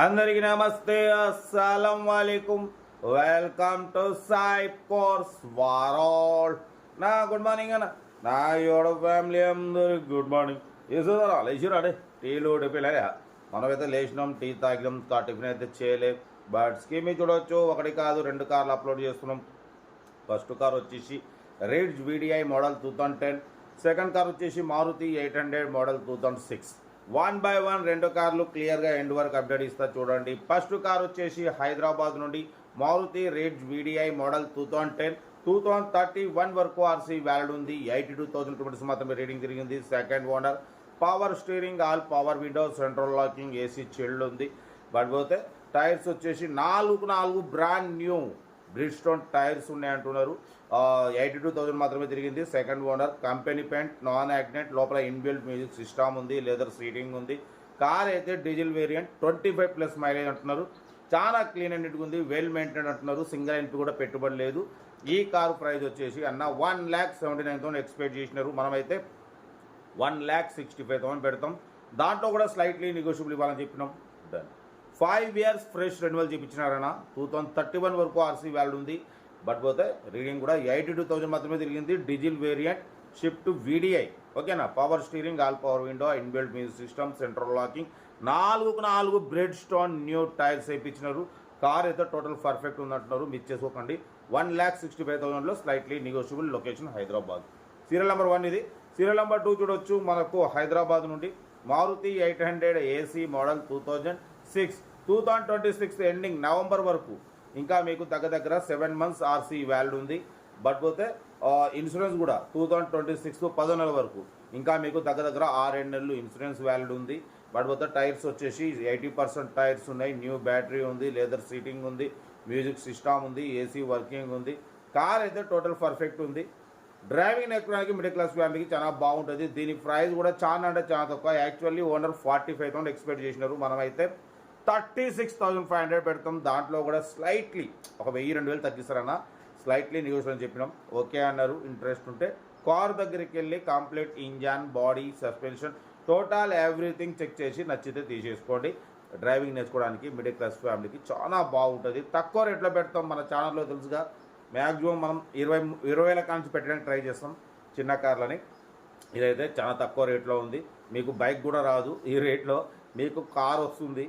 అందరికీ నమస్తే, అస్సలం వాలేకుమ్. Welcome to Sai cars world. నా గుడ్ మార్నింగ్ అన్న, నా యోడ ఫ్యామిలీ అందరికి గుడ్ మార్నింగ్. వేసుకురా లేచిరా అడే టీలు డిపిలే. మనమైతే లేచినాం, టీ తాగినాం, టిఫిన్ అయితే చేయలేదు. బట్ స్కీమ్ చూడవచ్చు, ఒకటి కాదు రెండు కార్లు అప్లోడ్ చేస్తున్నాం. ఫస్ట్ కార్ వచ్చేసి రీడ్జ్ వీడిఐ మోడల్ 2010, సెకండ్ కార్ వచ్చేసి మారుతి 800 మోడల్ 2006. 1 by 1 రెండు కార్లు క్లియర్గా ఎండ్ వరకు అప్డేట్ ఇస్తా చూడండి. ఫస్ట్ కార్ వచ్చేసి హైదరాబాద్ నుండి మారుతి రీడ్జ్ వీడిఐ మోడల్ 2010, 2031 వరకు ఆర్సీ వ్యాలిడ్ ఉంది. 82,000 కిలోమీటర్స్ మాత్రమే రీడింగ్ తిరిగింది. Second owner, power steering, all power Windows, central locking, AC chilled ఉంది. బట్ పోతే టైర్స్ వచ్చేసి 4 బ్రాండ్ న్యూ బ్రిడ్స్టోన్ టైర్స్ ఉన్నాయంటున్నారు. 82,000 మాత్రమే తిరిగింది. Second owner, company paint, non accident, లోపల ఇన్బిల్ట్ మ్యూజిక్ సిస్టమ్ ఉంది, లెదర్ సీటింగ్ ఉంది. కార్ అయితే డీజిల్ వేరియంట్, 25+ మైలేజ్ అంటున్నారు. చాలా క్లీన్ అండ్ నీట్గా ఉంది, వెల్ మెయింటైన్ అంటున్నారు. సింగిల్ ఎంపీ కూడా పెట్టుబడి లేదు. ఈ కారు ప్రైస్ వచ్చేసి అన్న 1,79,000 ఎక్స్పెక్ట్ చేసినారు. మనమైతే 1,65,000 పెడతాం. దాంట్లో కూడా స్లైట్లీ నెగోషియబుల్ ఇవ్వాలని చెప్పినాం. డన్. 5 years ఫ్రెష్ రెన్యువల్ చేయించినారన్న. 2031 వరకు ఆర్సీ వ్యాలిడ్ ఉంది. బట్ పోతే రీడింగ్ కూడా 82,000 మాత్రమే తిరిగింది. డీజిల్ వేరియంట్, షిఫ్ట్ వీడిఐ, ఓకేనా. Power steering, all power window, inbuilt music system, central locking, 4 Bridgestone new tyres వేయించినారు. కార్ అయితే టోటల్ పర్ఫెక్ట్ ఉందంటున్నారు. మిస్ చేసుకోకండి. 1,65,000లో slightly negotiable. Location Hyderabad. Serial number 1 ఇది. సీరియల్ నెంబర్ 2 చూడొచ్చు. మనకు హైదరాబాద్ నుండి Maruti 800 AC model 2006, 2026 ending November వరకు. ఇంకా మీకు దగ్గర 7 months ఆర్సీ వ్యాలిడ్ ఉంది. బట్ పోతే ఇన్సూరెన్స్ కూడా 2026 10 నెలల వరకు. ఇంకా మీకు దగ్గర 6 నెలలు ఇన్సూరెన్స్ వ్యాలిడ్ ఉంది. బట్ పోతే టైర్స్ వచ్చేసి 80% టైర్స్ ఉన్నాయి. న్యూ బ్యాటరీ ఉంది, లెదర్ సీటింగ్ ఉంది, మ్యూజిక్ సిస్టమ్ ఉంది, ఏసీ వర్కింగ్ ఉంది. కార్ అయితే టోటల్ పర్ఫెక్ట్ ఉంది. డ్రైవింగ్ నేర్చుకోవడానికి మిడిల్ క్లాస్ ఫ్యామిలీకి చాలా బాగుంటుంది. దీని ప్రైస్ కూడా చాలా అంటే చాలా తక్కువ. యాక్చువల్లీ ఓనర్ 45,000 ఎక్స్పెక్ట్ చేసినారు. మనమైతే 36,500 పెడతాం. దాంట్లో కూడా స్లైట్లీ ఒక 1,000-2,000 తగ్గిస్తారన్న. స్లైట్లీ నెగోషియబుల్ అని చెప్పినాం. ఓకే అన్నారు. ఇంట్రెస్ట్ ఉంటే కార్ దగ్గరికి వెళ్ళి complete engine, body, suspension, total everything check చేసి నచ్చితే తీసేసుకోండి. డ్రైవింగ్ నేర్చుకోవడానికి మిడిల్ క్లాస్ ఫ్యామిలీకి చాలా బాగుంటుంది. తక్కువ రేట్లో పెడతాం. మన ఛానల్లో తెలుసుగా, మ్యాక్సిమం మనం 20,000 కాంచి పెట్టడానికి ట్రై చేస్తాం చిన్న కార్లని. ఇదైతే చాలా తక్కువ రేట్లో ఉంది. మీకు బైక్ కూడా రాదు ఈ రేట్లో. మీకు కార్ వస్తుంది,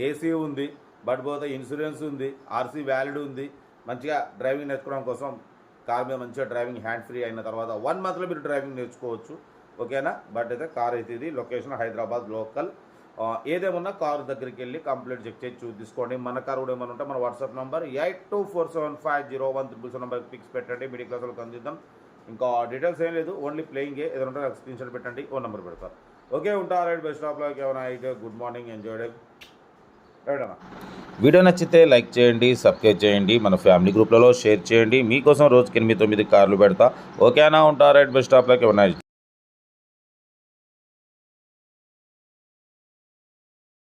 ఏసీ ఉంది, బట్ పోతే ఇన్సూరెన్స్ ఉంది, ఆర్సీ వ్యాలిడ్ ఉంది. మంచిగా డ్రైవింగ్ నేర్చుకోవడం కోసం కార్ మీద మంచిగా డ్రైవింగ్ హ్యాండ్ ఫ్రీ అయిన తర్వాత 1 monthలో మీరు డ్రైవింగ్ నేర్చుకోవచ్చు. ఓకేనా. బట్ అయితే కార్ అయితే ఇది. Location Hyderabad local. ఏదేమన్నా కారు దగ్గరికి వెళ్ళి కంప్లీట్ చెక్ చేసి తీసుకోండి. మన కారు కూడా ఏమైనా ఉంటే మన వాట్సాప్ నెంబర్ 8247501377 నెంబర్కి పిక్స్ పెట్టండి. మిడిల్ క్లాస్ వాళ్ళకి అందిద్దాం. ఇంకా డీటెయిల్స్ ఏం లేదు, ఓన్లీ ప్లేయింగే. ఏదైనా ఉంటే నాకు స్క్రీన్ షాట్ పెట్టండి, ఓ నెంబర్ పెడతారు. ఓకే, ఉంటారు. Right, best of luck. ఏమైనా అయితే good morning, enjoy day. Video నచ్చితే లైక్ చేయండి, సబ్స్క్రైబ్ చేయండి, మన ఫ్యామిలీ గ్రూప్లలో షేర్ చేయండి. మీకోసం రోజుకి 8-9 కార్లు పెడతా. ఓకేనా. ఉంటారు. Right, best of luck. ఏమైనా